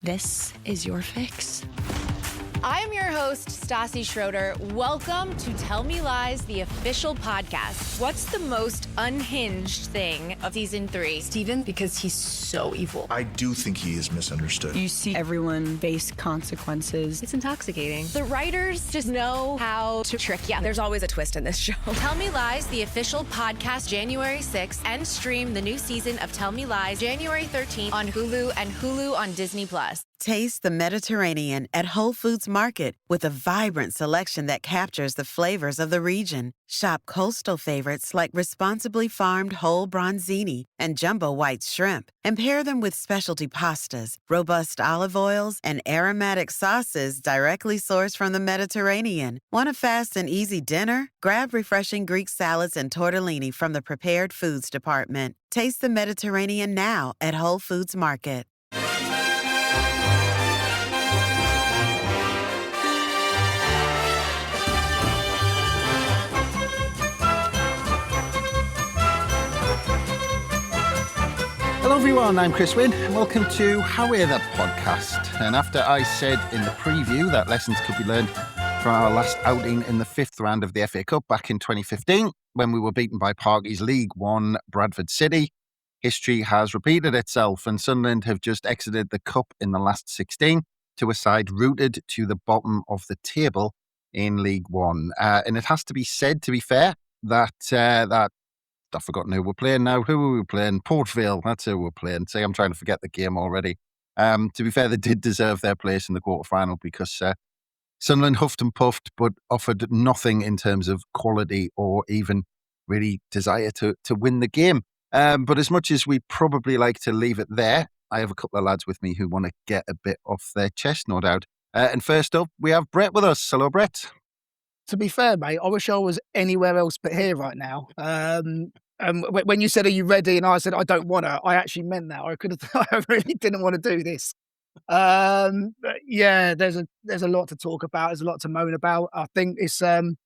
This is your fix. I'm your host, Stassi Schroeder. Welcome to Tell Me Lies, the official podcast. What's the most unhinged thing of season 3? Steven, because he's so evil. I do think he is misunderstood. You see everyone face consequences. It's intoxicating. The writers just know how to trick you. There's always a twist in this show. Tell Me Lies, the official podcast, January 6th, and stream the new season of Tell Me Lies January 13th on Hulu and Hulu on Disney+. Taste the Mediterranean at Whole Foods Market with a vibrant selection that captures the flavors of the region. Shop coastal favorites like responsibly farmed whole bronzini and jumbo white shrimp, and pair them with specialty pastas, robust olive oils, and aromatic sauces directly sourced from the Mediterranean. Want a fast and easy dinner? Grab refreshing Greek salads and tortellini from the prepared foods department. Taste the Mediterranean now at Whole Foods Market. Hello everyone, I'm Chris Wynn and welcome to How We're the podcast. And after I said in the preview that lessons could be learned from our last outing in the 5th round of the FA Cup back in 2015 when we were beaten by Parky's League 1 Bradford City, history has repeated itself and Sunderland have just exited the Cup in the last 16 to a side rooted to the bottom of the table in League 1. And it has to be said, to be fair, that I've forgotten who we're playing now. Who were we playing? Port Vale, that's who we're playing. See, I'm trying to forget the game already. To be fair, they did deserve their place in the quarterfinal because Sunderland huffed and puffed but offered nothing in terms of quality or even really desire to win the game. But as much as we probably like to leave it there, I have a couple of lads with me who want to get a bit off their chest, no doubt. And first up, we have Brett with us. Hello, Brett. To be fair, mate, I wish I was anywhere else but here right now. When you said, "Are you ready?" and I said, "I don't want to," I actually meant that. I really didn't want to do this. But yeah, there's a lot to talk about. There's a lot to moan about. I think it's one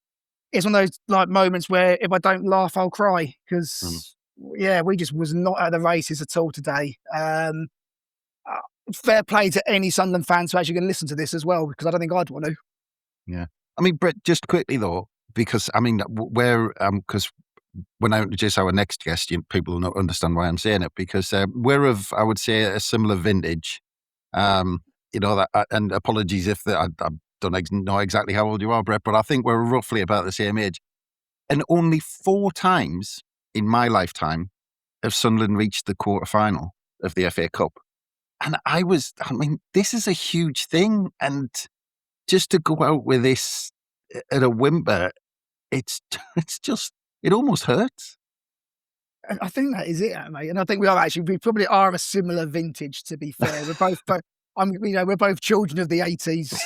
of those like moments where if I don't laugh, I'll cry because yeah, we just was not at the races at all today. Fair play to any Sunderland fans who are actually going to listen to this as well, because I don't think I'd want to. Yeah. I mean, Brett, just quickly though, because I mean, because when I introduce our next guest, people will not understand why I'm saying it, because we're of, I would say, a similar vintage. And apologies if I don't know exactly how old you are, Brett, but I think we're roughly about the same age. And only 4 times in my lifetime have Sunderland reached the quarterfinal of the FA Cup. And this is a huge thing. And just to go out with this at a whimper, it's just, it almost hurts. I think that is it, mate. And I think we probably are a similar vintage, to be fair. We're both, we're both children of the 80s.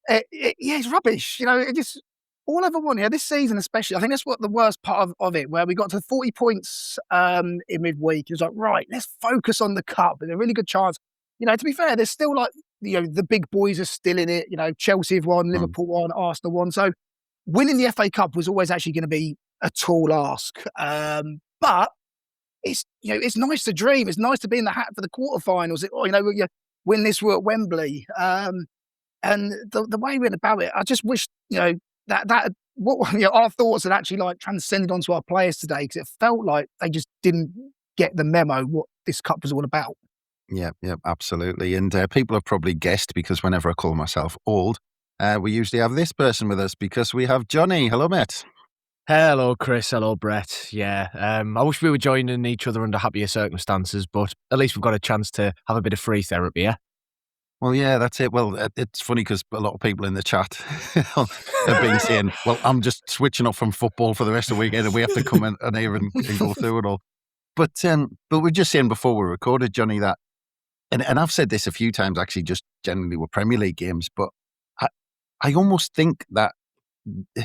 It's rubbish. It just, all I ever wanted, this season especially, I think that's what the worst part of it, where we got to 40 points in midweek. It was like, right, let's focus on the cup. There's a really good chance. To be fair, there's still like, the big boys are still in it. Chelsea have won, Liverpool won, Arsenal won. So winning the FA Cup was always actually going to be a tall ask. But it's nice to dream. It's nice to be in the hat for the quarterfinals. You win this, we're at Wembley. And the way we went about it, I just wish, our thoughts had actually like transcended onto our players today, because it felt like they just didn't get the memo what this cup was all about. Yeah, absolutely. And people have probably guessed, because whenever I call myself old, we usually have this person with us, because we have Jonny. Hello, mate. Hello, Chris. Hello, Brett. Yeah, I wish we were joining each other under happier circumstances, but at least we've got a chance to have a bit of free therapy, yeah? Well, yeah, that's it. Well, it's funny because a lot of people in the chat have been saying, well, I'm just switching off from football for the rest of the weekend and we have to come in and here and go through it all. But we're just saying before we recorded, Jonny, that, and I've said this a few times actually, just generally with Premier League games, but I almost think that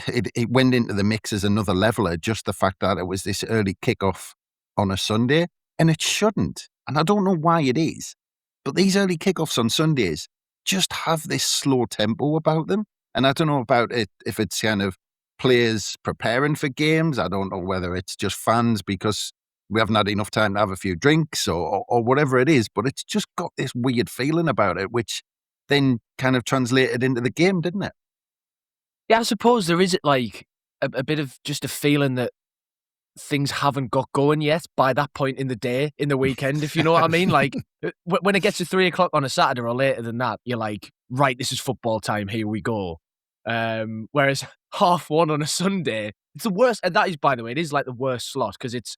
it went into the mix as another leveler, just the fact that it was this early kickoff on a Sunday, and it shouldn't. And I don't know why it is, but these early kickoffs on Sundays just have this slow tempo about them. And I don't know about it, if it's kind of players preparing for games. I don't know whether it's just fans, because we haven't had enough time to have a few drinks or whatever it is, but it's just got this weird feeling about it, which then kind of translated into the game, didn't it? Yeah, I suppose there is like a bit of just a feeling that things haven't got going yet by that point in the day, in the weekend, if you know what I mean. Like when it gets to 3 o'clock on a Saturday or later than that, you're like, right, this is football time, here we go. Whereas 1:30 on a Sunday, it's the worst. And that is, by the way, it is like the worst slot because it's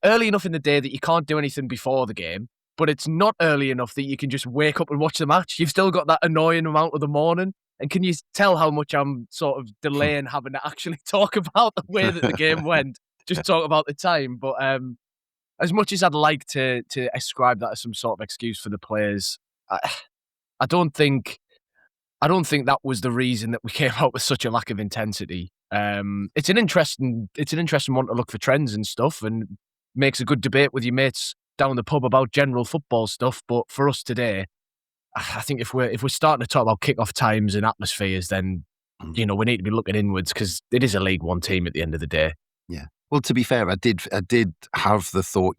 early enough in the day that you can't do anything before the game, but it's not early enough that you can just wake up and watch the match. You've still got that annoying amount of the morning. And can you tell how much I'm sort of delaying having to actually talk about the way that the game went? Just talk about the time. But as much as I'd like to ascribe that as some sort of excuse for the players, I don't think that was the reason that we came out with such a lack of intensity. It's an interesting one to look for trends and stuff, and makes a good debate with your mates down the pub about general football stuff. But for us today, I think if we're starting to talk about kick-off times and atmospheres, then we need to be looking inwards because it is a League One team at the end of the day. Yeah. Well, to be fair, I did have the thought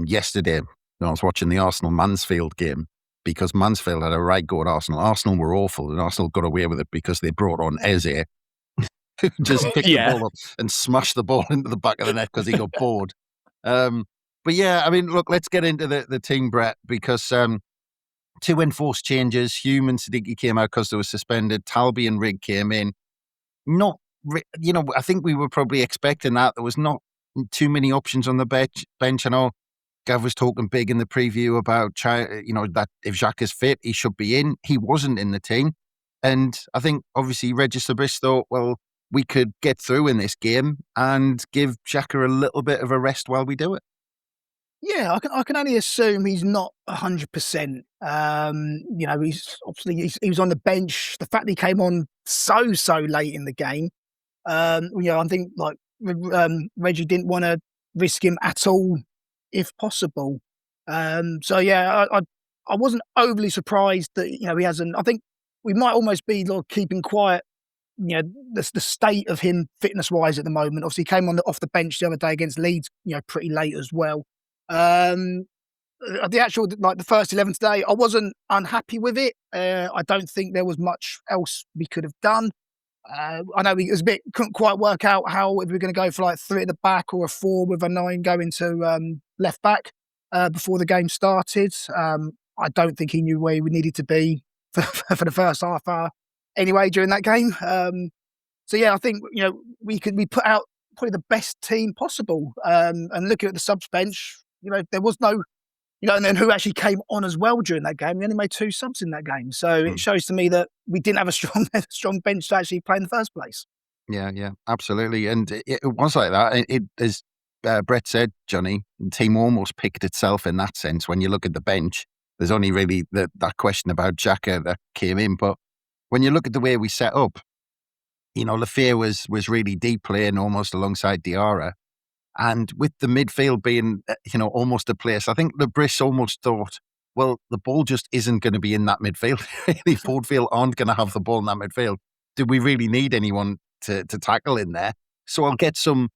yesterday when I was watching the Arsenal-Mansfield game, because Mansfield had a right go at Arsenal. Arsenal were awful, and Arsenal got away with it because they brought on Eze, who just picked the ball up and smashed the ball into the back of the net because he got bored. But yeah, I mean, look, let's get into the team, Brett, because 2 enforced changes. Hume and Siddiqui came out because they were suspended. Talby and Rigg came in. I think we were probably expecting that. There was not too many options on the bench. I know Gav was talking big in the preview about, that if Jacques is fit, he should be in. He wasn't in the team. And I think, obviously, Regis Lebris thought, well, we could get through in this game and give Xhaka a little bit of a rest while we do it. Yeah, I can only assume he's not 100%. He was on the bench. The fact that he came on so late in the game, I think like Reggie didn't want to risk him at all, if possible. I wasn't overly surprised that he hasn't. I think we might almost be like keeping quiet. The state of him fitness wise at the moment. Obviously, he came off the bench the other day against Leeds. Pretty late as well. The first 11 today, I wasn't unhappy with it. I don't think there was much else we could have done. I know couldn't quite work out how if we were going to go for like 3 at the back or a 4 with a 9 going to left back before the game started. I don't think he knew where he needed to be for the first half hour anyway during that game. I think we put out probably the best team possible. And looking at the subs bench, there was no, and then who actually came on as well during that game. We only made 2 subs in that game. So it shows to me that we didn't have a strong bench to actually play in the first place. Yeah, absolutely. And it was like that. It as Brett said, Johnny, the team almost picked itself in that sense. When you look at the bench, there's only really that question about Xhaka that came in. But when you look at the way we set up, Lafayette was really deep playing almost alongside Diarra. And with the midfield being, almost a place, I think Lebris almost thought, well, the ball just isn't going to be in that midfield. Port Vale aren't going to have the ball in that midfield. Do we really need anyone to tackle in there? So I'll get some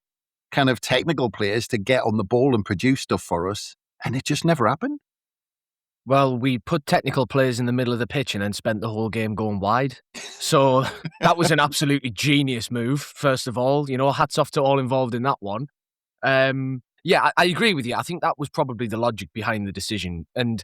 kind of technical players to get on the ball and produce stuff for us. And it just never happened. Well, we put technical players in the middle of the pitch and then spent the whole game going wide. So that was an absolutely genius move, first of all. Hats off to all involved in that one. I agree with you. I think that was probably the logic behind the decision. And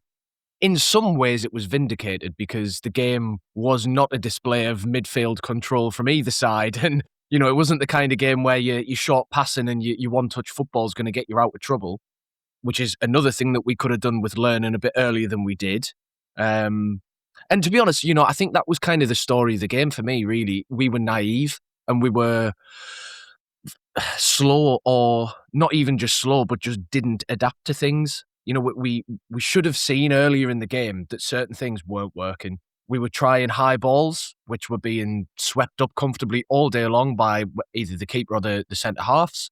in some ways it was vindicated because the game was not a display of midfield control from either side. And, it wasn't the kind of game where you short passing and you one-touch football is going to get you out of trouble, which is another thing that we could have done with learning a bit earlier than we did. And to be honest, I think that was kind of the story of the game for me, really. We were naive and we were slow, or not even just slow, but just didn't adapt to things. We should have seen earlier in the game that certain things weren't working. We were trying high balls, which were being swept up comfortably all day long by either the keeper or the centre-halves.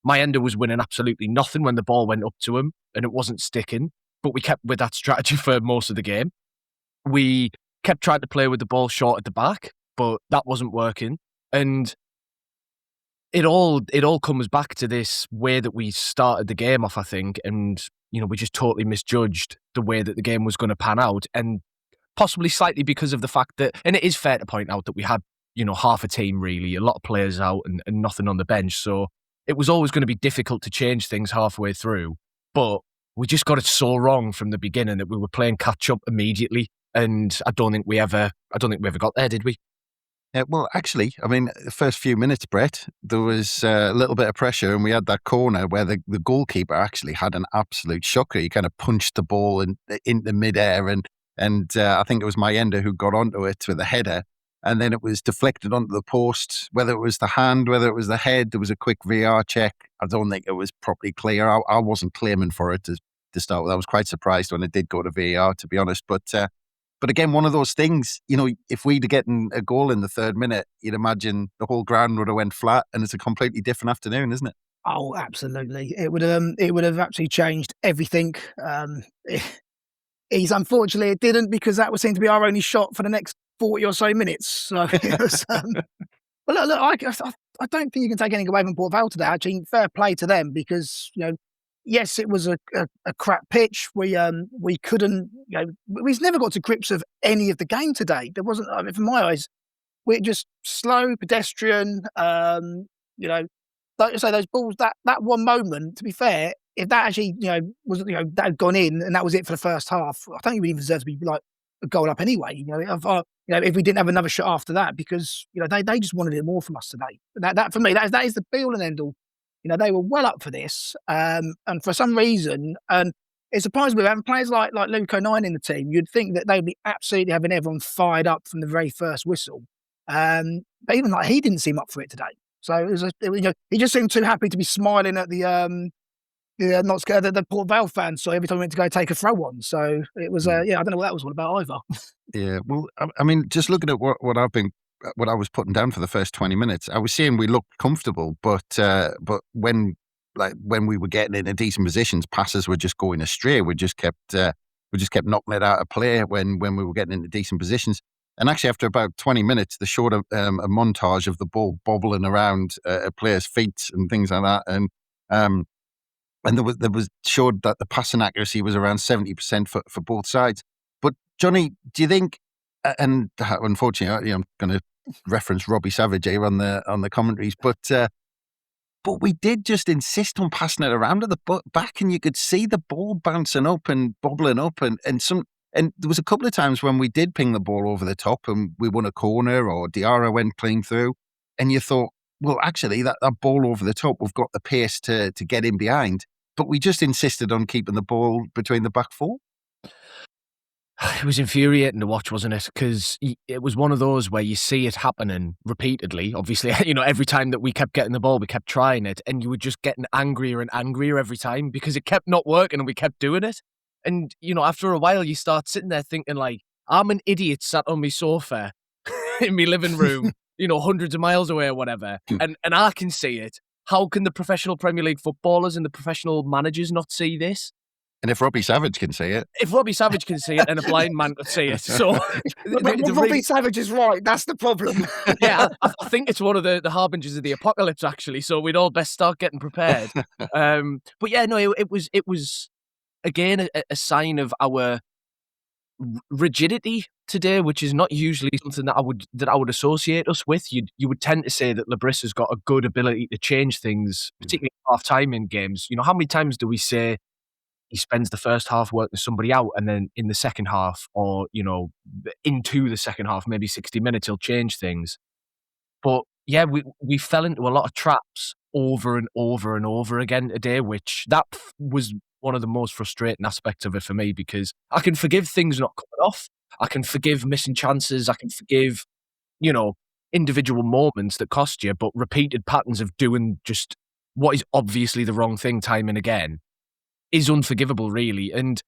Mayenda was winning absolutely nothing when the ball went up to him and it wasn't sticking, but we kept with that strategy for most of the game. We kept trying to play with the ball short at the back, but that wasn't working. And it all comes back to this way that we started the game off, I think, and we just totally misjudged the way that the game was going to pan out, and possibly slightly because of the fact that, and it is fair to point out that we had half a team, really, a lot of players out and nothing on the bench, so it was always going to be difficult to change things halfway through. But we just got it so wrong from the beginning that we were playing catch up immediately, and I don't think we ever got there, did we? Well, actually, I mean, the first few minutes, Brett, there was a little bit of pressure, and we had that corner where the goalkeeper actually had an absolute shocker. He kind of punched the ball into midair, and I think it was Mayenda who got onto it with a header, and then it was deflected onto the post. Whether it was the hand, whether it was the head, there was a quick VAR check. I don't think it was properly clear. I wasn't claiming for it to start with. I was quite surprised when it did go to VAR, to be honest, But again, one of those things, if we'd have gotten a goal in the third minute, you'd imagine the whole ground would have went flat, and it's a completely different afternoon, isn't it? Oh, absolutely. It would have actually changed everything. Unfortunately, it didn't, because that would seem to be our only shot for the next 40 or so minutes. So it was, but look, I don't think you can take anything away from Port Vale today. Actually, fair play to them, because yes, it was a crap pitch. We couldn't, we've never got to grips of any of the game today. There wasn't, I mean, from my eyes, we're just slow, pedestrian. Like I say, those balls, that one moment, to be fair, if that actually, was, that had gone in and that was it for the first half, I don't think we even deserve to be like a goal up anyway. If we didn't have another shot after that, because they just wanted it more from us today. That for me, that is the be all and end all. They were well up for this, and for some reason, and it surprised me, having players like Luke O'Nien in the team, you'd think that they'd be absolutely having everyone fired up from the very first whistle. But even he didn't seem up for it today. So he just seemed too happy to be smiling at the not scared the Port Vale fans. So every time we went to go take a throw on, so it was I don't know what that was all about either. Yeah, well, I mean, just looking at what I was putting down for the first 20 minutes, I was saying we looked comfortable, but when we were getting into decent positions, passes were just going astray. We just kept knocking it out of play when we were getting into decent positions. And actually, after about 20 minutes, they showed a montage of the ball bobbling around a player's feet and things like that, and there was showed that the passing accuracy was around 70% for both sides. But Johnny, do you think? And unfortunately, I'm going to reference Robbie Savage here on the commentaries, but we did just insist on passing it around at the back, and you could see the ball bouncing up and bobbling up, and there was a couple of times when we did ping the ball over the top, and we won a corner, or Diarra went clean through, and you thought, well, actually, that ball over the top, we've got the pace to get in behind, but we just insisted on keeping the ball between the back four. It was infuriating to watch, wasn't it? Because it was one of those where you see it happening repeatedly. Obviously, every time that we kept getting the ball, we kept trying it, and you were just getting angrier and angrier every time because it kept not working and we kept doing it. And, after a while, you start sitting there thinking, like, I'm an idiot sat on my sofa in my living room, hundreds of miles away or whatever, and I can see it. How can the professional Premier League footballers and the professional managers not see this? And if Robbie Savage can see it. If Robbie Savage can see it, then a blind man could see it. So, Robbie Savage is right. That's the problem. Yeah, I think it's one of the harbingers of the apocalypse, actually. So we'd all best start getting prepared. But yeah, no, it was again a sign of our rigidity today, which is not usually something that I would associate us with. You would tend to say that Labris has got a good ability to change things, particularly half time in games. How many times do we say he spends the first half working somebody out, and then in the second half, or into the second half, maybe 60 minutes, he'll change things. But yeah, we fell into a lot of traps over and over and over again today, which that was one of the most frustrating aspects of it for me, because I can forgive things not coming off. I can forgive missing chances. I can forgive, individual moments that cost you, but repeated patterns of doing just what is obviously the wrong thing time and again is unforgivable, really. And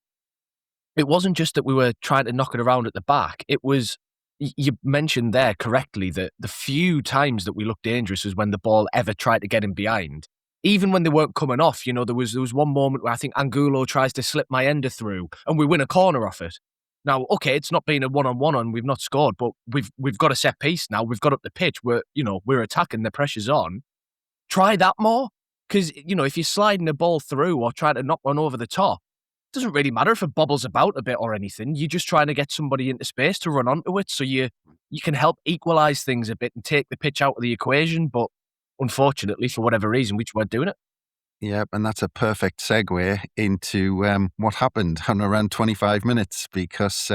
it wasn't just that we were trying to knock it around at the back. It was, you mentioned there correctly, that the few times that we looked dangerous was when the ball ever tried to get in behind. Even when they weren't coming off, there was one moment where I think Angulo tries to slip Mayenda through and we win a corner off it. Now, okay, it's not been a one-on-one and we've not scored, but we've got a set piece now. We've got up the pitch. We're attacking, the pressure's on. try that more. Because, if you're sliding the ball through or trying to knock one over the top, it doesn't really matter if it bobbles about a bit or anything. You're just trying to get somebody into space to run onto it, so you can help equalise things a bit and take the pitch out of the equation. But unfortunately, for whatever reason, we just weren't doing it. Yeah, and that's a perfect segue into what happened in around 25 minutes, because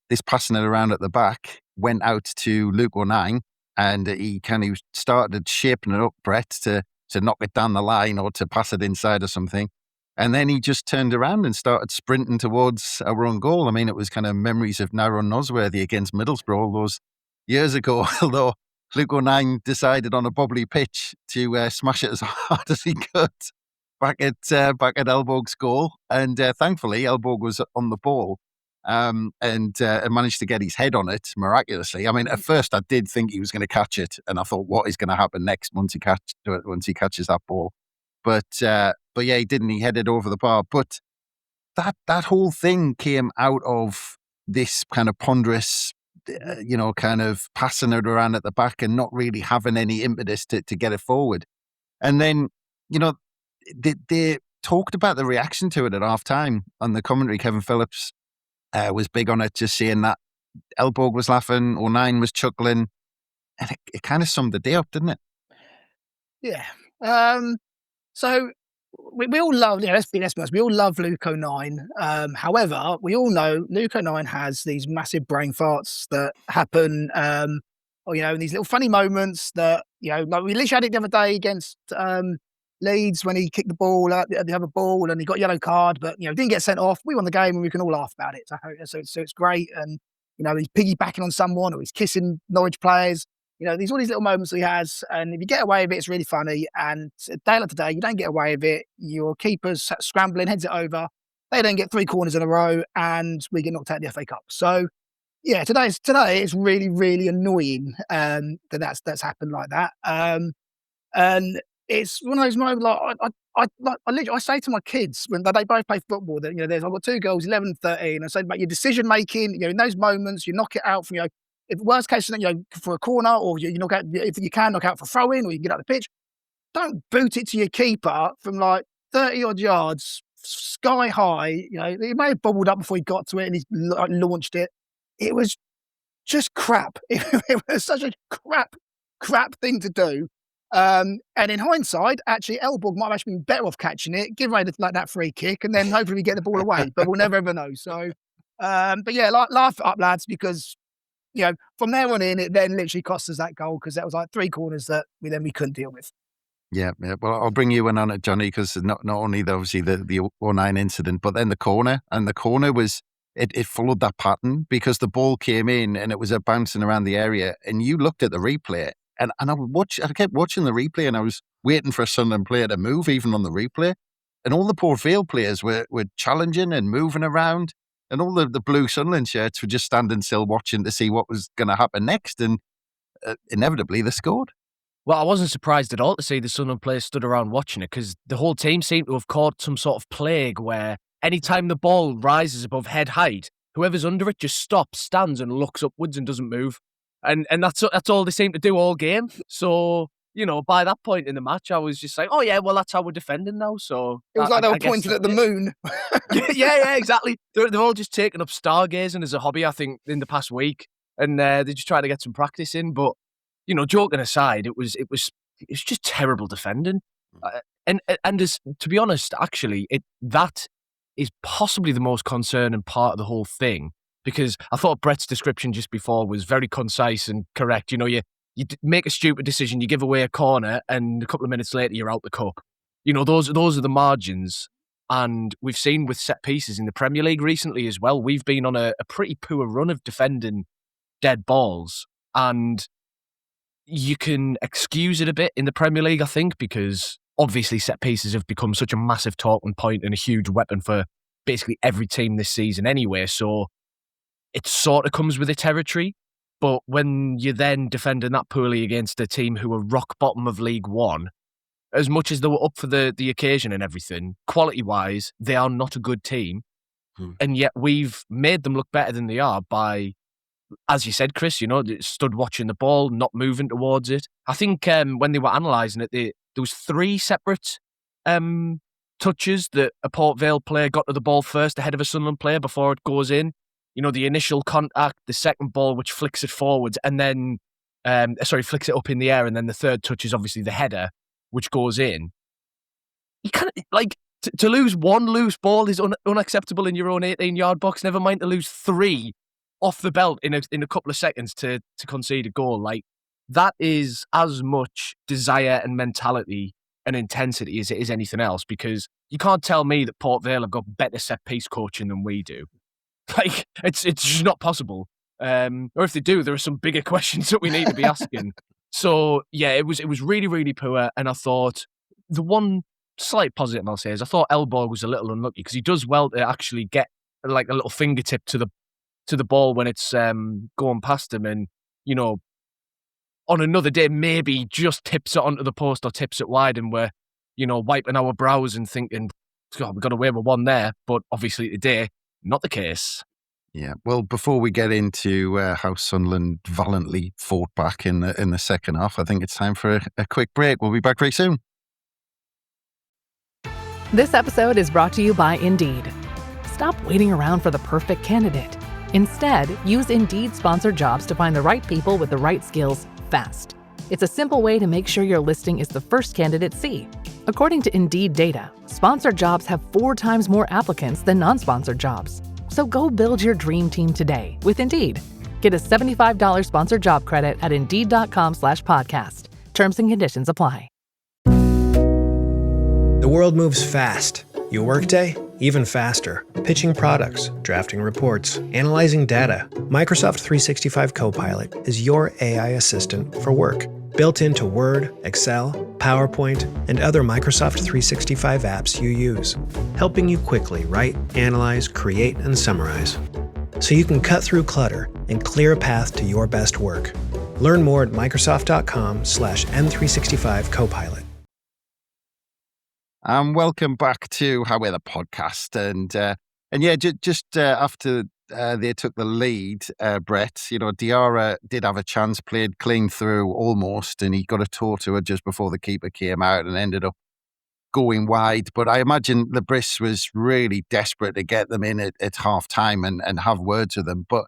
this passing it around at the back went out to Luke O'Nien, and he kind of started shaping it up, Brett, to knock it down the line or to pass it inside or something. And then he just turned around and started sprinting towards our own goal. I mean, it was kind of memories of Nyron Nosworthy against Middlesbrough all those years ago, although Luke O'Nien decided on a bobbly pitch to smash it as hard as he could back at Elborg's goal. And thankfully, Elborg was on the ball and managed to get his head on it miraculously. I mean, at first I did think he was going to catch it, and I thought, what is going to happen next once he catches that ball? But yeah, he didn't. He headed over the bar. But that whole thing came out of this kind of ponderous, kind of passing it around at the back and not really having any impetus to get it forward. And then, they talked about the reaction to it at half time on the commentary. Kevin Phillips was big on it, just saying that Elborg was laughing, O'Nien was chuckling, and it kind of summed the day up, didn't it? Yeah. So we all love, let's be honest, we all love Luke O'Nien. However, we all know Luke O'Nien has these massive brain farts that happen, these little funny moments that, like we literally had it the other day against Leeds when he kicked the ball at the other ball and he got a yellow card, but, didn't get sent off. We won the game and we can all laugh about it. So it's great. And, he's piggybacking on someone or he's kissing Norwich players. All these little moments he has, and if you get away with it, it's really funny. And a day like today, you don't get away with it. Your keeper's scrambling, heads it over. They don't get 3 corners in a row, and we get knocked out of the FA Cup. So, yeah, today it's really, really annoying that's happened like that. And it's one of those moments. I say to my kids when they both play football that I've got 2 girls, 11 and 13. I say about your decision making. In those moments, you knock it out from if worst case, for a corner, or you knock out, if you can knock out for throw in, or you can get out the pitch, don't boot it to your keeper from like 30 odd yards, sky high. He may have bobbled up before he got to it and he launched it. It was just crap. It was such a crap thing to do. And in hindsight, actually, Elborg might have actually been better off catching it, give away that free kick, and then hopefully we get the ball away. But we'll never ever know. So, but yeah, laugh it up, lads, because. From there on in, it then literally cost us that goal because that was like 3 corners that we couldn't deal with. Yeah. Well, I'll bring you in on it, Johnny, because not only obviously the 09 incident, but then the corner. And the corner was, it followed that pattern because the ball came in and it was bouncing around the area. And you looked at the replay and I kept watching the replay and I was waiting for a Sunderland player to move even on the replay. And all the Port Vale players were challenging and moving around. And all the blue Sunderland shirts were just standing still watching to see what was going to happen next. And inevitably, they scored. Well, I wasn't surprised at all to see the Sunderland players stood around watching it because the whole team seemed to have caught some sort of plague where anytime the ball rises above head height, whoever's under it just stops, stands and looks upwards and doesn't move. And that's all they seem to do all game. So, by that point in the match, I was just like, oh, yeah, well, that's how we're defending now. So it was like they were pointing at the moon. yeah, exactly. They're all just taking up stargazing as a hobby, I think, in the past week. And they're just trying to get some practice in. But, joking aside, it was just terrible defending. And to be honest, actually, that is possibly the most concerning part of the whole thing. Because I thought Brett's description just before was very concise and correct. You make a stupid decision, you give away a corner, and a couple of minutes later, you're out the cup. Those are the margins. And we've seen with set pieces in the Premier League recently as well, we've been on a pretty poor run of defending dead balls. And you can excuse it a bit in the Premier League, I think, because obviously set pieces have become such a massive talking point and a huge weapon for basically every team this season anyway. So it sort of comes with the territory. But when you're then defending that poorly against a team who are rock bottom of League One, as much as they were up for the occasion and everything, quality-wise, they are not a good team. And yet we've made them look better than they are by, as you said, Chris, stood watching the ball, not moving towards it. I think when they were analysing it, there there was 3 separate touches that a Port Vale player got to the ball first ahead of a Sunderland player before it goes in. You know, the initial contact, the second ball which flicks it forwards, and then flicks it up in the air, and then the third touch is obviously the header which goes in. You can't, like, to lose 1 loose ball is unacceptable in your own 18-yard box. Never mind to lose 3 off the belt in a couple of seconds to concede a goal. Like, that is as much desire and mentality and intensity as it is anything else, because you can't tell me that Port Vale have got better set-piece coaching than we do. Like, it's just not possible. Or if they do, there are some bigger questions that we need to be asking. So, yeah, it was really, really poor. And I thought the one slight positive I'll say is I thought Elbow was a little unlucky, because he does well to actually get like a little fingertip to the ball when it's going past him. And, you know, on another day, maybe just tips it onto the post or tips it wide, and we're, you know, wiping our brows and thinking, God, we got away with one there. But obviously today, not the case. Yeah. Well, before we get into how Sunderland valiantly fought back in the second half, I think it's time for a quick break. We'll be back very soon. This episode is brought to you by Indeed. Stop waiting around for the perfect candidate. Instead, use Indeed sponsored jobs to find the right people with the right skills fast. It's a simple way to make sure your listing is the first candidates see. According to Indeed data, sponsored jobs have 4 times more applicants than non-sponsored jobs. So go build your dream team today with Indeed. Get a $75 sponsored job credit at Indeed.com/podcast. Terms and conditions apply. The world moves fast. Your workday, even faster. Pitching products, drafting reports, analyzing data. Microsoft 365 Copilot is your AI assistant for work. Built into Word, Excel, PowerPoint, and other Microsoft 365 apps you use. Helping you quickly write, analyze, create, and summarize. So you can cut through clutter and clear a path to your best work. Learn more at Microsoft.com/M365 Copilot. Welcome back to How We're the podcast. And yeah, just after they took the lead, Brett, you know, Diarra did have a chance, played clean through almost, and he got a toe to it just before the keeper came out and ended up going wide. But I imagine the Briss was really desperate to get them in at half time and have words with them. But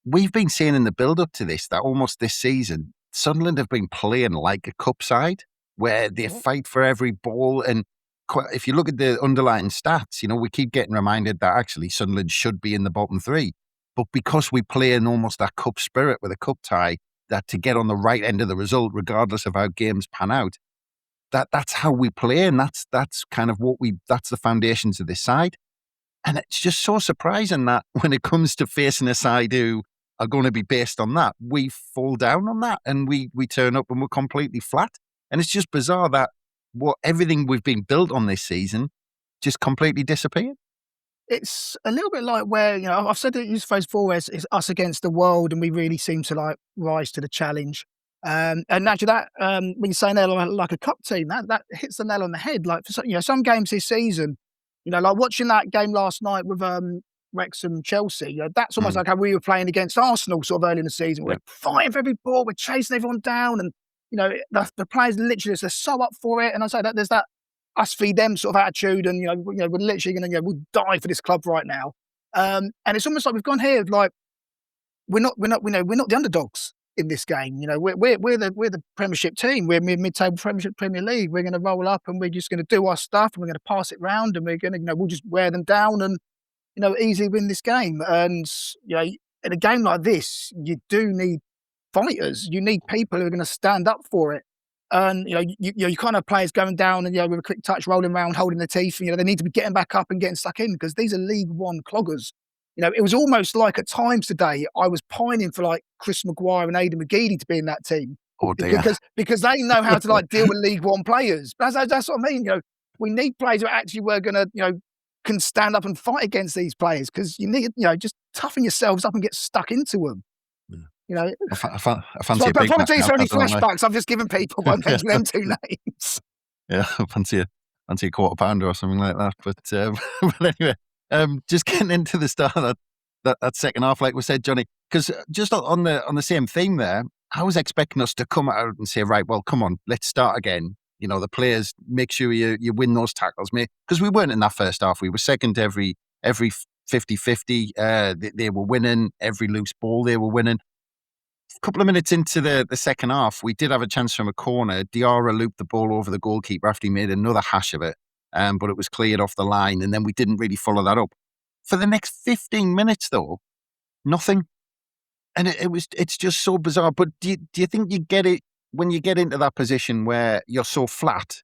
we've been seeing in the build up to this that almost this season, Sunderland have been playing like a cup side, where they fight for every ball. And if you look at the underlying stats, you know, we keep getting reminded that actually Sunderland should be in the bottom 3. But because we play in almost that cup spirit with a cup tie, that to get on the right end of the result, regardless of how games pan out, that's how we play. And that's kind of that's the foundations of this side. And it's just so surprising that when it comes to facing a side who are going to be based on that, we fall down on that and we turn up and we're completely flat. And it's just bizarre that everything we've been built on this season just completely disappeared. It's a little bit like where, you know, I've said it used phase 4 as it's us against the world, and we really seem to like rise to the challenge. And actually that, when you're saying they're like a cup team, that hits the nail on the head. Like, for, you know, some games this season, you know, like watching that game last night with Wrexham Chelsea, you know, that's almost like how we were playing against Arsenal sort of early in the season. We're fighting for every ball, we're chasing everyone down, and you know, the players literally they're so up for it. And I say that there's that us v them sort of attitude, and you know we're literally going to we'll die for this club right now. And it's almost like we've gone here like we're not the underdogs in this game. You know, we're the Premiership team. We're mid-table Premier League. We're going to roll up and we're just going to do our stuff, and we're going to pass it round, and we're going to we'll just wear them down and easily win this game. And you know, in a game like this, you do need fighters. You need people who are going to stand up for it. And you kind of players going down and with a quick touch, rolling around, holding their teeth. They need to be getting back up and getting stuck in, because these are League One cloggers. It was almost like at times today I was pining for like Chris Maguire and Aidan McGeady to be in that team. Oh dear. Because they know how to like deal with League One players. That's what I mean. We need players who actually were going to can stand up and fight against these players, because you need just toughen yourselves up and get stuck into them. I fancy a big apologies for any flashbacks. I've just given people by mentioning them 2 names. Yeah, I fancy a quarter pounder or something like that. But anyway, just getting into the start of that second half, like we said, Johnny, because just on the same theme there, I was expecting us to come out and say, right, well, come on, let's start again. the players, make sure you win those tackles, mate. Because we weren't in that first half. We were second every 50-50. They were winning every loose ball. They were winning. A couple of minutes into the second half, we did have a chance from a corner. Diarra looped the ball over the goalkeeper after he made another hash of it, but it was cleared off the line, and then we didn't really follow that up. For the next 15 minutes, though, nothing. And it's just so bizarre. But do you think you get it when you get into that position where you're so flat?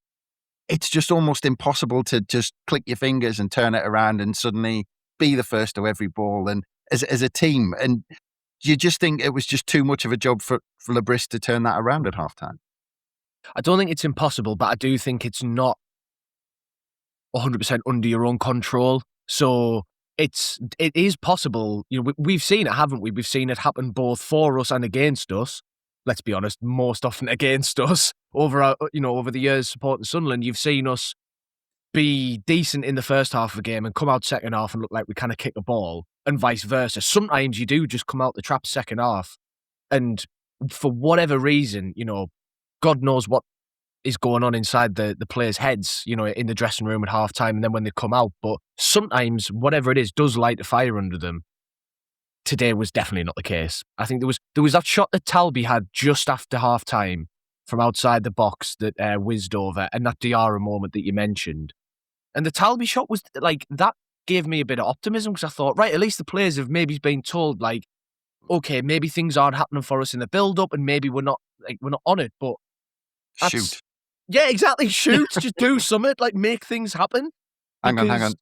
It's just almost impossible to just click your fingers and turn it around and suddenly be the first to every ball and as a team. And you just think it was just too much of a job for Labris to turn that around at halftime. I don't think it's impossible, but I do think it's not 100% under your own control. So it is possible. We've seen it, haven't we? We've seen it happen both for us and against us. Let's be honest, most often against us over the years supporting Sunderland. You've seen us be decent in the first half of a game and come out second half and look like we kind of kick a ball, and vice versa. Sometimes you do just come out the trap second half, and for whatever reason, God knows what is going on inside the players' heads, in the dressing room at half time and then when they come out. But sometimes whatever it is does light a fire under them. Today was definitely not the case. I think there was that shot that Talby had just after half time from outside the box that whizzed over, and that Diarra moment that you mentioned. And the Talby shot was like, that gave me a bit of optimism, because I thought, right, at least the players have maybe been told, like, okay, maybe things aren't happening for us in the build-up, and maybe we're not on it. But shoot, yeah, exactly, shoot, just do something, like make things happen. Hang on.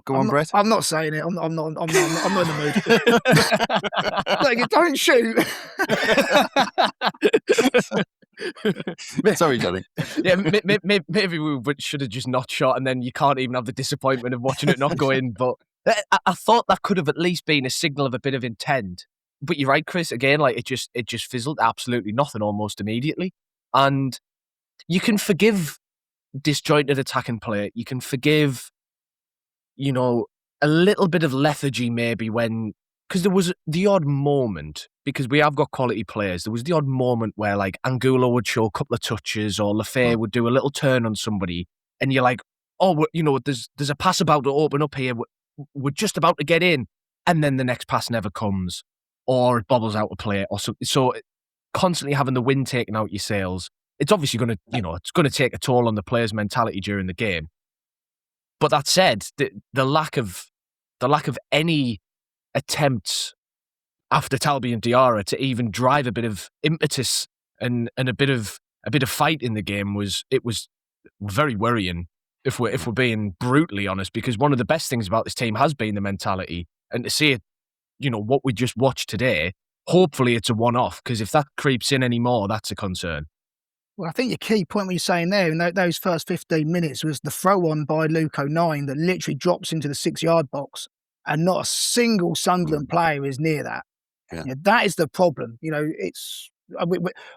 Go on, Brett. I'm not saying it. I'm not in the mood. Like, don't shoot. Sorry, Johnny. Yeah, maybe we should have just not shot, and then you can't even have the disappointment of watching it not go in. But I thought that could have at least been a signal of a bit of intent. But you're right, Chris. Again, like it just fizzled absolutely nothing almost immediately. And you can forgive disjointed attacking play. You can forgive, a little bit of lethargy maybe because there was the odd moment, because we have got quality players, there was the odd moment where like Angulo would show a couple of touches or Lefay would do a little turn on somebody and you're like, oh, there's a pass about to open up here, we're just about to get in, and then the next pass never comes or it bobbles out of play or something. So constantly having the wind taken out your sails, it's obviously going to, it's going to take a toll on the players' mentality during the game. But that said, the lack of any attempts after Talby and Diarra to even drive a bit of impetus and a bit of fight in the game was very worrying, if we're being brutally honest, because one of the best things about this team has been the mentality, and to see it, what we just watched today, hopefully it's a one-off, because if that creeps in anymore, that's a concern. Well, I think your key point what you're saying there in those first 15 minutes was the throw-on by Luke O'Nien that literally drops into the 6-yard box, and not a single Sunderland player is near that. Yeah. That is the problem. It's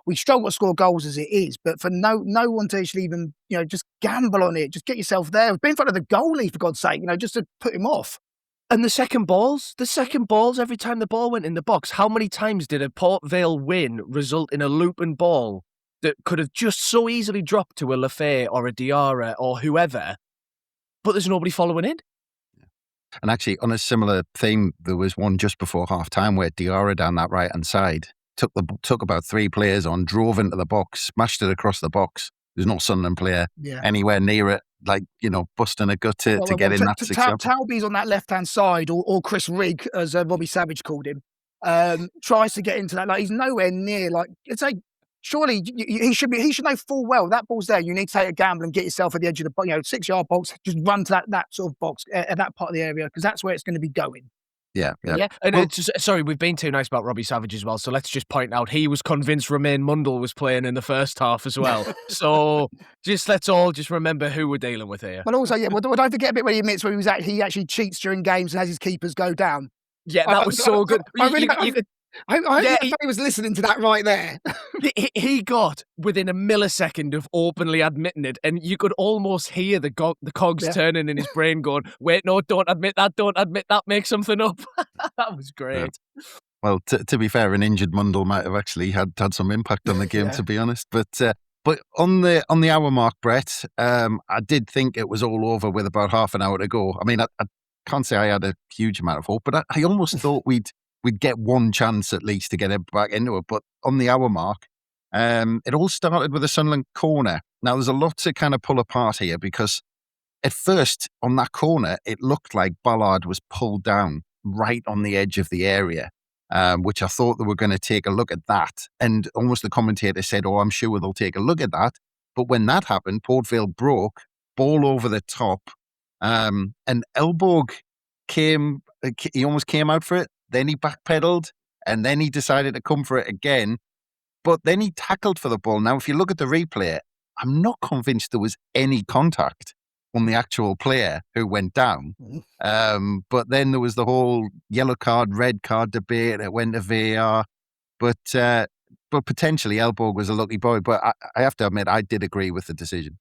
we struggle to score goals as it is, but for no one to actually even just gamble on it, just get yourself there, be in front of the goalie for God's sake, just to put him off. And the second balls, every time the ball went in the box, how many times did a Port Vale win result in a looping ball that could have just so easily dropped to a Lefay or a Diarra or whoever, but there's nobody following in? And actually, on a similar theme, there was one just before half-time where Diarra down that right-hand side took about 3 players on, drove into the box, smashed it across the box. There's no Sunderland player anywhere near it, like, busting a gut to get in that 6-yard. Talby's on that left-hand side, or Chris Rigg, as Robbie Savage called him, tries to get into that. Like, he's nowhere near, like, it's like, surely he should know full well that ball's there. You need to take a gamble and get yourself at the edge of the 6-yard box. Just run to that sort of box at that part of the area, because that's where it's going to be going. Yeah. And sorry, we've been too nice about Robbie Savage as well. So let's just point out he was convinced Romain Mundle was playing in the first half as well. So let's all remember who we're dealing with here. But also, don't forget a bit where he admits where he actually cheats during games and has his keepers go down. Yeah, that was so good. I hope he was listening to that right there. He got within a millisecond of openly admitting it, and you could almost hear the cogs turning in his brain going, wait, no, don't admit that, make something up. That was great. Yeah. Well, to be fair, an injured Mundle might have actually had some impact on the game, to be honest. But But on the hour mark, Brett, I did think it was all over with about half an hour to go. I mean, I can't say I had a huge amount of hope, but I almost thought we'd get one chance at least to get it back into it. But on the hour mark, it all started with a Sunderland corner. Now, there's a lot to kind of pull apart here because at first on that corner, it looked like Ballard was pulled down right on the edge of the area. Which I thought they were going to take a look at that. And almost the commentator said, I'm sure they'll take a look at that. But when that happened, Port Vale broke, ball over the top, and Elborg he almost came out for it. Then he backpedaled, and then he decided to come for it again. But then he tackled for the ball. Now, if you look at the replay, I'm not convinced there was any contact on the actual player who went down. But then there was the whole yellow card, red card debate. It went to VAR. But potentially Elborg was a lucky boy. But I have to admit, I did agree with the decision.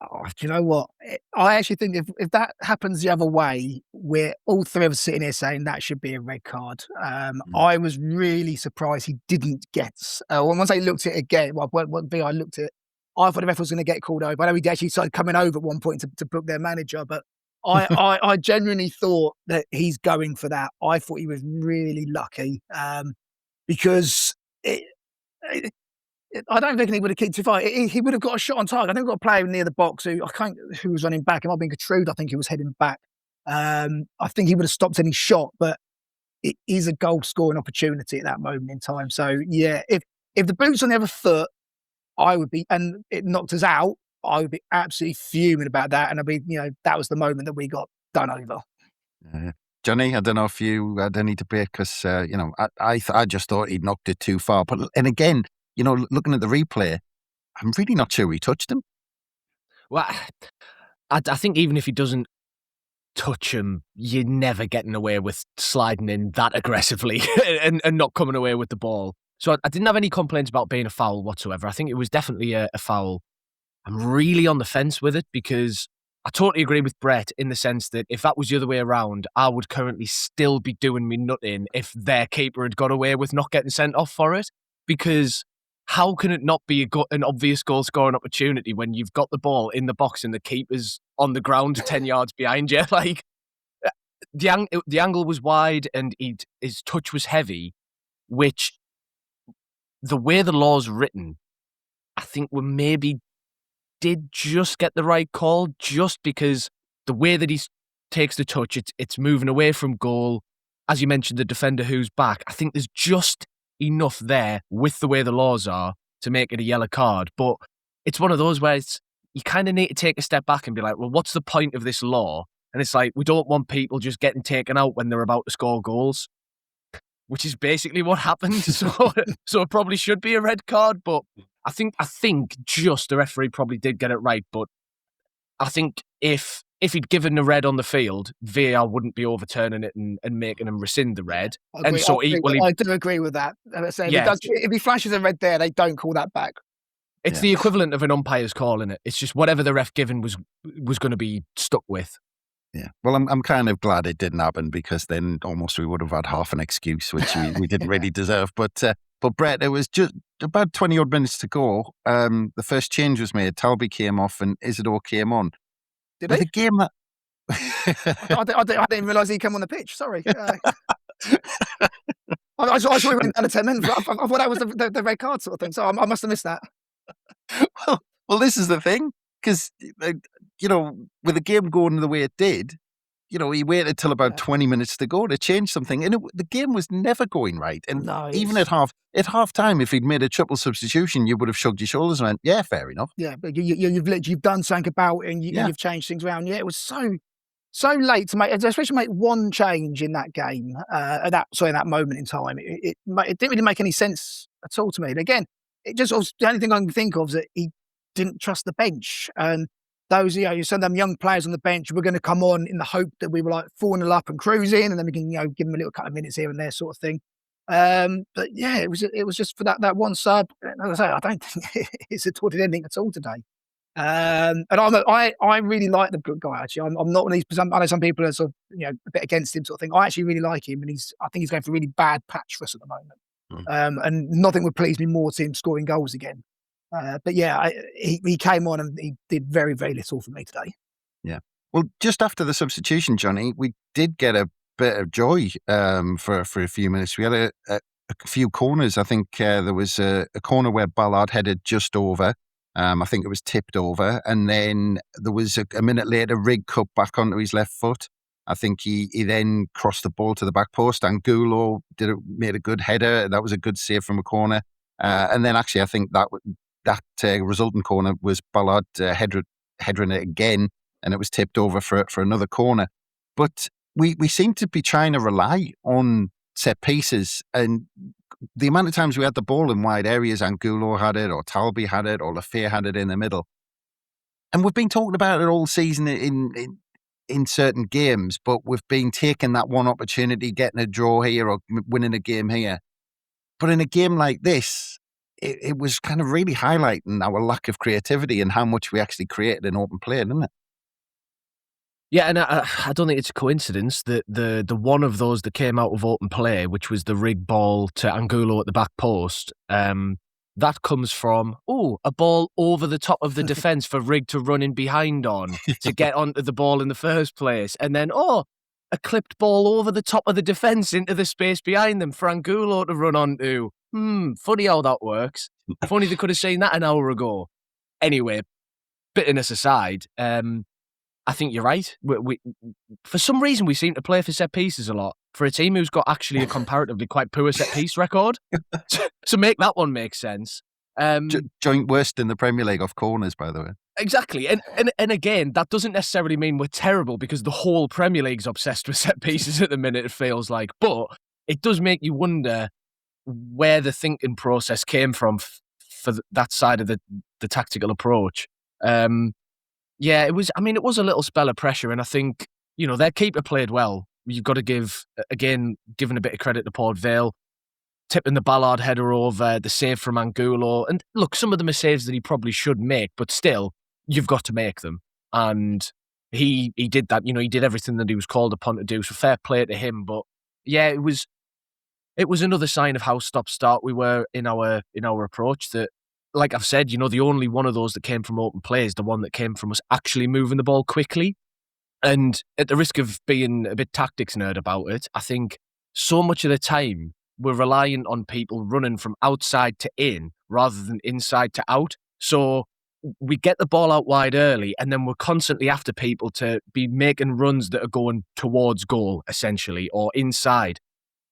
Oh, do you know what? I actually think if that happens the other way, we're all three of us sitting here saying that should be a red card. I was really surprised he didn't get. Once I looked at it again, when VAR looked at it, I thought the ref was going to get called over. I know he actually started coming over at one point to book their manager, but I genuinely thought that he's going for that. I thought he was really lucky because I don't think he would have kicked too far. He would have got a shot on target. I think he got a player near the box who was running back. It might have been Gertrude. I think he was heading back. I think he would have stopped any shot, but it is a goal scoring opportunity at that moment in time. So yeah, if the boot's on the other foot, I would be, and it knocked us out, I would be absolutely fuming about that. And that was the moment that we got done over. Johnny, I don't know if you had any debate because, I just thought he'd knocked it too far. And again, looking at the replay, I'm really not sure he touched him. Well, I think even if he doesn't touch him, you're never getting away with sliding in that aggressively and not coming away with the ball. So I didn't have any complaints about being a foul whatsoever. I think it was definitely a foul. I'm really on the fence with it because I totally agree with Brett in the sense that if that was the other way around, I would currently still be doing me nutting if their keeper had got away with not getting sent off for it. Because how can it not be an obvious goal scoring opportunity when you've got the ball in the box and the keeper's on the ground 10 yards behind you? Like the angle was wide and his touch was heavy, which the way the law's written, I think we maybe did just get the right call just because the way that he takes the touch, it's moving away from goal. As you mentioned, the defender who's back, I think there's just enough there with the way the laws are to make it a yellow card. But it's one of those where you kind of need to take a step back and be like, well, what's the point of this law? And it's like, we don't want people just getting taken out when they're about to score goals, which is basically what happened. So it probably should be a red card, but I think just the referee probably did get it right. But I think if he'd given the red on the field, VAR wouldn't be overturning it and making him rescind the red. I do agree with that. If he flashes a red there, they don't call that back. It's the equivalent of an umpire's calling it. It's just whatever the ref given was going to be stuck with. Yeah. Well, I'm kind of glad it didn't happen because then almost we would have had half an excuse, which we didn't really deserve. But Brett, it was just about 20 odd minutes to go. The first change was made. Talby came off and Isidore came on. Did he? The game that I didn't realise he came on the pitch. Sorry. I saw he went down to 10 minutes. I thought that was the red card sort of thing. So I must have missed that. Well, this is the thing. Because, with the game going the way it did, he waited till about 20 minutes to go to change something. And the game was never going right. And even at half time, if he'd made a triple substitution, you would have shrugged your shoulders and went, yeah, fair enough. Yeah, but you've done something about it and you've changed things around. Yeah, it was so late to especially make one change in that game, in that moment in time. It didn't really make any sense at all to me. And again, it just was the only thing I can think of is that he didn't trust the bench. And those, you send them young players on the bench, we're going to come on in the hope that we were like 4-0 up and cruising, and then we can, give them a little couple of minutes here and there sort of thing. But yeah, it was just for that one sub. As I say, I don't think it's supported anything at all today. And I really like the good guy, actually. I'm not one of these, I know some people are sort of, a bit against him sort of thing. I actually really like him, and I think he's going for a really bad patch for us at the moment. And nothing would please me more to him scoring goals again. But yeah, he came on and he did very, very little for me today. Yeah. Well, just after the substitution, Johnny, we did get a bit of joy for a few minutes. We had a few corners. I think there was a corner where Ballard headed just over. I think it was tipped over. And then there was a minute later, Rigg cut back onto his left foot. I think he then crossed the ball to the back post. Angulo made a good header. That was a good save from a corner. And then actually, I think that resulting corner was Ballard headering it again, and it was tipped over for another corner. But we seem to be trying to rely on set pieces, and the amount of times we had the ball in wide areas, Angulo had it, or Talby had it, or Lafay had it in the middle. And we've been talking about it all season in certain games, but we've been taking that one opportunity, getting a draw here or winning a game here. But in a game like this, it was kind of really highlighting our lack of creativity and how much we actually created in open play, didn't it? Yeah, and I don't think it's a coincidence that the one of those that came out of open play, which was the Rigg ball to Angulo at the back post, that comes from, a ball over the top of the defence for Rigg to run in behind on to get onto the ball in the first place. And then, a clipped ball over the top of the defence into the space behind them for Angulo to run onto. Funny how that works. If only they could have seen that an hour ago. Anyway, bitterness aside, I think you're right. We for some reason, we seem to play for set pieces a lot for a team who's got actually a comparatively quite poor set piece record. So make that one make sense. Joint worst in the Premier League off corners, by the way. Exactly. And again, that doesn't necessarily mean we're terrible because the whole Premier League's obsessed with set pieces at the minute, it feels like. But it does make you wonder where the thinking process came from for that side of the tactical approach. Yeah, it was a little spell of pressure, and I think, their keeper played well. You've got to giving a bit of credit to Port Vale, tipping the Ballard header over, the save from Angulo. And look, some of them are saves that he probably should make, but still, you've got to make them. And he did that. He did everything that he was called upon to do, so fair play to him. But yeah, it was another sign of how stop-start we were in our approach that, like I've said, the only one of those that came from open play is the one that came from us actually moving the ball quickly. And at the risk of being a bit tactics nerd about it, I think so much of the time we're reliant on people running from outside to in rather than inside to out. So we get the ball out wide early and then we're constantly after people to be making runs that are going towards goal, essentially, or inside.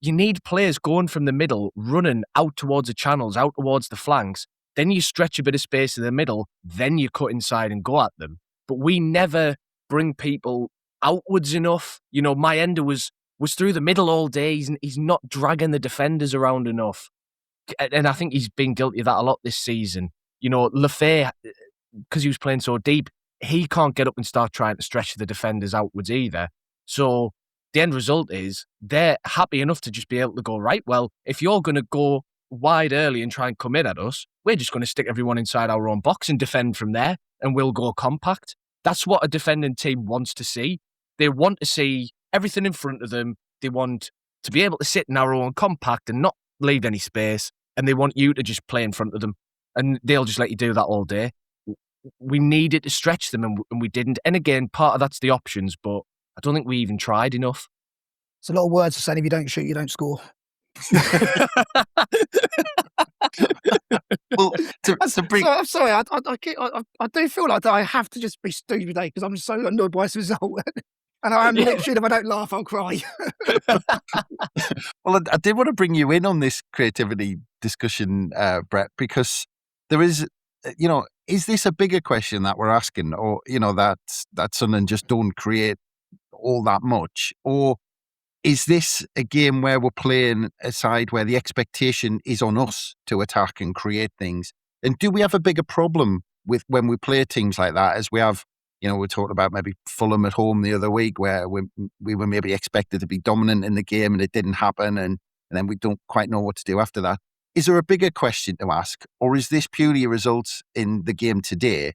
You need players going from the middle, running out towards the channels, out towards the flanks. Then you stretch a bit of space in the middle, then you cut inside and go at them. But we never bring people outwards enough. Mayenda was through the middle all day. He's not dragging the defenders around enough. And I think he's been guilty of that a lot this season. Lafay, because he was playing so deep, he can't get up and start trying to stretch the defenders outwards either. So the end result is they're happy enough to just be able to go, right, well, if you're going to go wide early and try and come in at us, we're just going to stick everyone inside our own box and defend from there, and we'll go compact. That's what a defending team wants to see. They want to see everything in front of them. They want to be able to sit narrow and compact and not leave any space, and they want you to just play in front of them, and they'll just let you do that all day. We needed to stretch them, and we didn't. And again, part of that's the options, but I don't think we even tried enough. It's a lot of words for saying if you don't shoot, you don't score. Well, I'm sorry. I do feel like I have to just be stupid today because I'm so annoyed by this result, and I'm literally, if I don't laugh, I'll cry. Well, I did want to bring you in on this creativity discussion, Brett, because there is, is this a bigger question that we're asking, or that Sunderland just don't create all that much, or is this a game where we're playing a side where the expectation is on us to attack and create things? And do we have a bigger problem with when we play teams like that, as we have, we talked about maybe Fulham at home the other week, where we were maybe expected to be dominant in the game and it didn't happen, and then we don't quite know what to do after that. Is there a bigger question to ask, or is this purely a result in the game today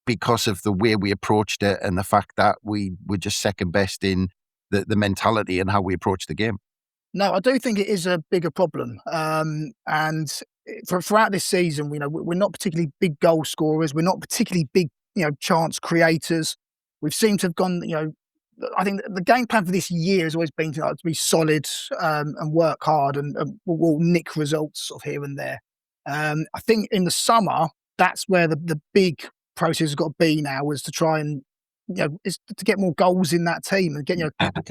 because of the way we approached it and the fact that we were just second best in the mentality and how we approach the game? No, I do think it is a bigger problem. Throughout this season, we're not particularly big goal scorers. We're not particularly big, chance creators. We've seemed to have gone, I think the game plan for this year has always been to be solid and work hard, and we'll nick results sort of here and there. I think in the summer, that's where the big process has got to be now, is to try and is to get more goals in that team and get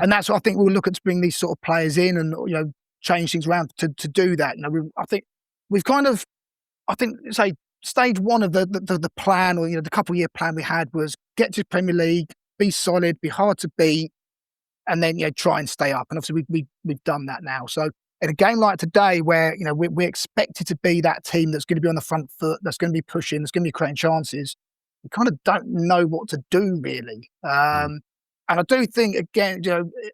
and that's what I think we'll look at, to bring these sort of players in and change things around to do that. I think we've kind of, say stage one of the plan, or the couple year plan we had, was get to Premier League, be solid, be hard to beat, and then try and stay up. And obviously we've done that now. So in a game like today, where we're expected to be that team that's going to be on the front foot, that's going to be pushing, that's going to be creating chances, we kind of don't know what to do really. And I do think, again,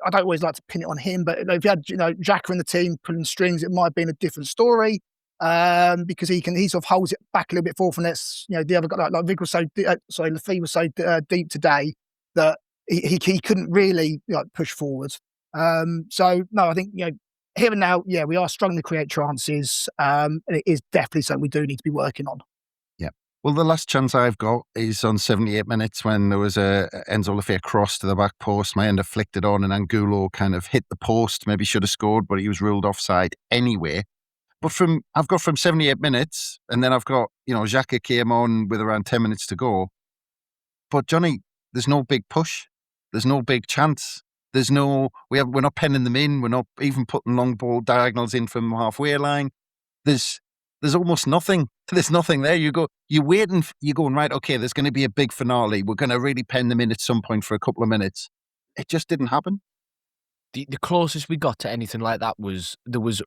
I don't always like to pin it on him, but if you had Xhaka in the team pulling strings, it might have been a different story. Because he sort of holds it back a little bit forward, and lets the other guy, like Vic was Lafille was so deep today that he couldn't really push forward. So no, I think here and now, we are struggling to create chances, and it is definitely something we do need to be working on. Yeah. Well, the last chance I've got is on 78 minutes, when there was a Enzo Lafille cross to the back post. Mayenda flicked it on, and Angulo kind of hit the post. Maybe should have scored, but he was ruled offside anyway. But I've got from 78 minutes, and then I've got, Xhaka came on with around 10 minutes to go. But Johnny, there's no big push. There's no big chance. We're not penning them in. We're not even putting long ball diagonals in from halfway line. There's almost nothing. There's nothing there. You're waiting, you're going, right, okay, there's going to be a big finale. We're going to really pen them in at some point for a couple of minutes. It just didn't happen. The closest we got to anything like that was, there was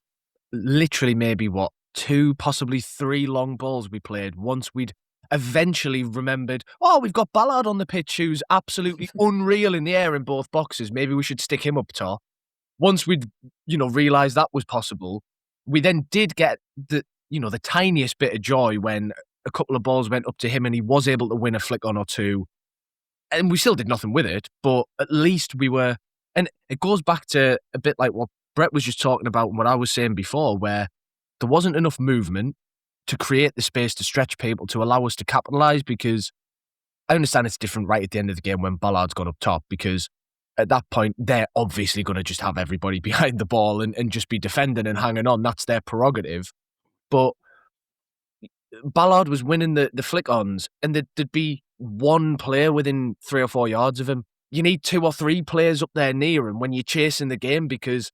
literally maybe 2, possibly 3 long balls we played once we'd eventually remembered, we've got Ballard on the pitch, who's absolutely unreal in the air in both boxes. Maybe we should stick him up top. Once we'd, realised that was possible, we then did get the tiniest bit of joy when a couple of balls went up to him and he was able to win a flick on or two. And we still did nothing with it, but at least we were, and it goes back to a bit like what Brett was just talking about, and what I was saying before, where there wasn't enough movement to create the space to stretch people to allow us to capitalise. Because I understand it's different right at the end of the game when Ballard's gone up top, because at that point they're obviously going to just have everybody behind the ball and just be defending and hanging on. That's their prerogative. But Ballard was winning the flick-ons, and there'd be one player within 3 or 4 yards of him. You need 2 or 3 players up there near him when you're chasing the game, because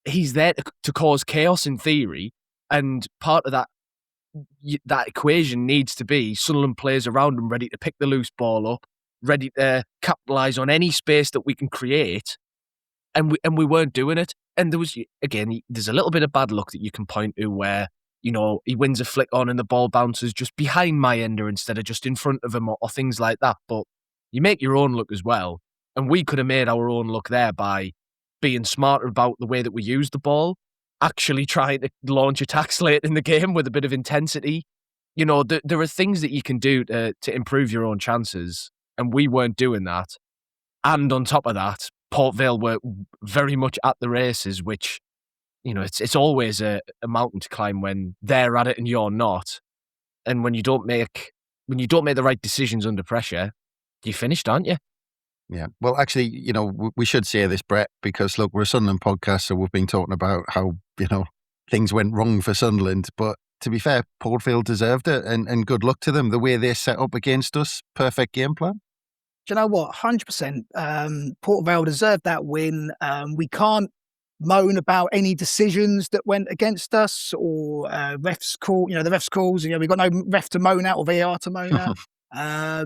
he's there to cause chaos in theory, and part of that equation needs to be Sunderland players around him ready to pick the loose ball up, ready to capitalise on any space that we can create, and we weren't doing it. And there's a little bit of bad luck that you can point to where he wins a flick on and the ball bounces just behind Mayenda instead of just in front of him, or things like that. But you make your own luck as well, and we could have made our own luck there by being smarter about the way that we use the ball, actually trying to launch attacks late in the game with a bit of intensity. There are things that you can do to improve your own chances, and we weren't doing that. And on top of that, Port Vale were very much at the races, which, it's always a mountain to climb when they're at it and you're not. And when you don't make the right decisions under pressure, you're finished, aren't you? Yeah. Well, actually, we should say this, Brett, because look, we're a Sunderland podcast, so we've been talking about how, things went wrong for Sunderland. But to be fair, Port Vale deserved it, and good luck to them. The way they set up against us, perfect game plan. Do you know what? 100%. Port Vale deserved that win. We can't moan about any decisions that went against us, or refs call. The refs calls. We got no ref to moan at or VAR to moan at.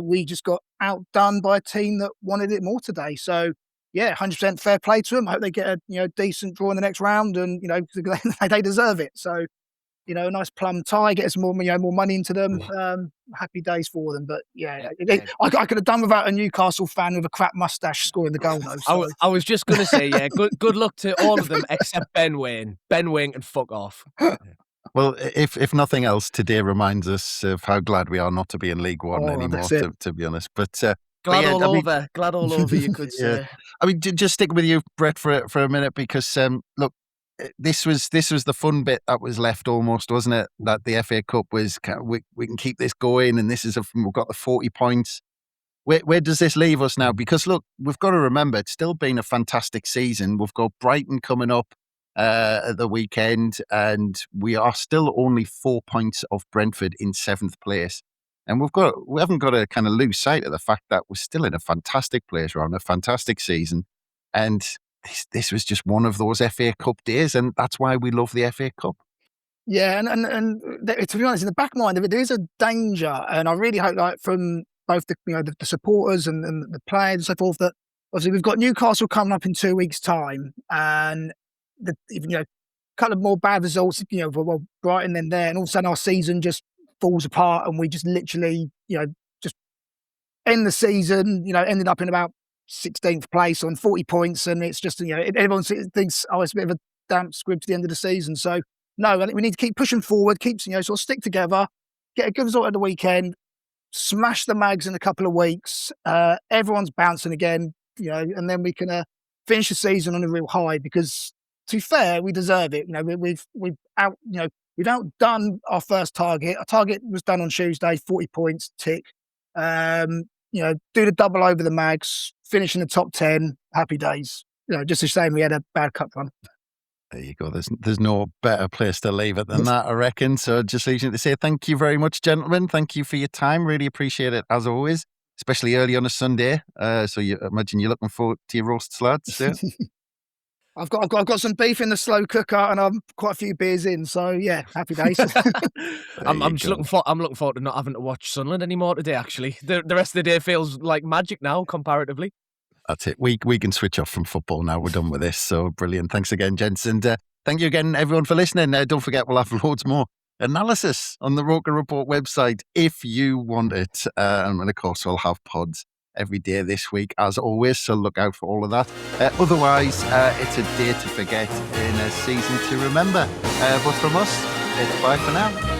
We just got outdone by a team that wanted it more today. So, 100% fair play to them. I hope they get a decent draw in the next round, and they deserve it. So, a nice plum tie, get some more money into them. Happy days for them. But I could have done without a Newcastle fan with a crap mustache scoring the goal, though. So. I was just going to say, good luck to all of them except Ben Waine. Ben Waine can fuck off. Well, if nothing else, today reminds us of how glad we are not to be in League One anymore, to be honest. But Glad yeah, all I mean- over. Glad all over, you could Yeah. say. I mean, just stick with you, Brett, for a minute, because look, this was the fun bit that was left almost, wasn't it? That the FA Cup was, we can keep this going, and we've got the 40 points. Where does this leave us now? Because look, we've got to remember, it's still been a fantastic season. We've got Brighton coming up at the weekend, and we are still only 4 points off Brentford in 7th place. And we haven't got to kind of lose sight of the fact that we're still in a fantastic place. We're on a fantastic season, and this was just one of those FA Cup days, and that's why we love the FA Cup. Yeah, and to be honest, in the back mind of it, there is a danger, and I really hope, like, from both the supporters and the players and so forth, that obviously we've got Newcastle coming up in 2 weeks' time, and a couple of more bad results, well, Brighton then there, and all of a sudden our season just falls apart, and we just literally, just end the season, ended up in about 16th place on 40 points, and it's just, everyone thinks, oh, it's a bit of a damp squib to the end of the season. So no, I think we need to keep pushing forward, sort of stick together, get a good result at the weekend, smash the Mags in a couple of weeks. Everyone's bouncing again, and then we can finish the season on a real high, because to be fair, we deserve it. We've outdone our first target. Our target was done on Tuesday, 40 points, tick. Do the double over the Mags, finish in the top 10, happy days. Just a shame we had a bad cup run. There you go. There's no better place to leave it than that, I reckon. So just leaves me to say thank you very much, gentlemen. Thank you for your time. Really appreciate it, as always, especially early on a Sunday. So I imagine you're looking forward to your roasts, lads. Yeah. I've got some beef in the slow cooker, and I'm quite a few beers in. So yeah, happy days. I'm just looking forward to not having to watch Sunderland anymore today. Actually, the rest of the day feels like magic now, comparatively. That's it. We can switch off from football now. We're done with this. So brilliant. Thanks again, gents. And thank you again, everyone, for listening. Don't forget, we'll have loads more analysis on the Roker Report website if you want it. And of course, we'll have pods every day this week, as always. So look out for all of that. Otherwise, it's a day to forget in a season to remember. But from us, it's bye for now.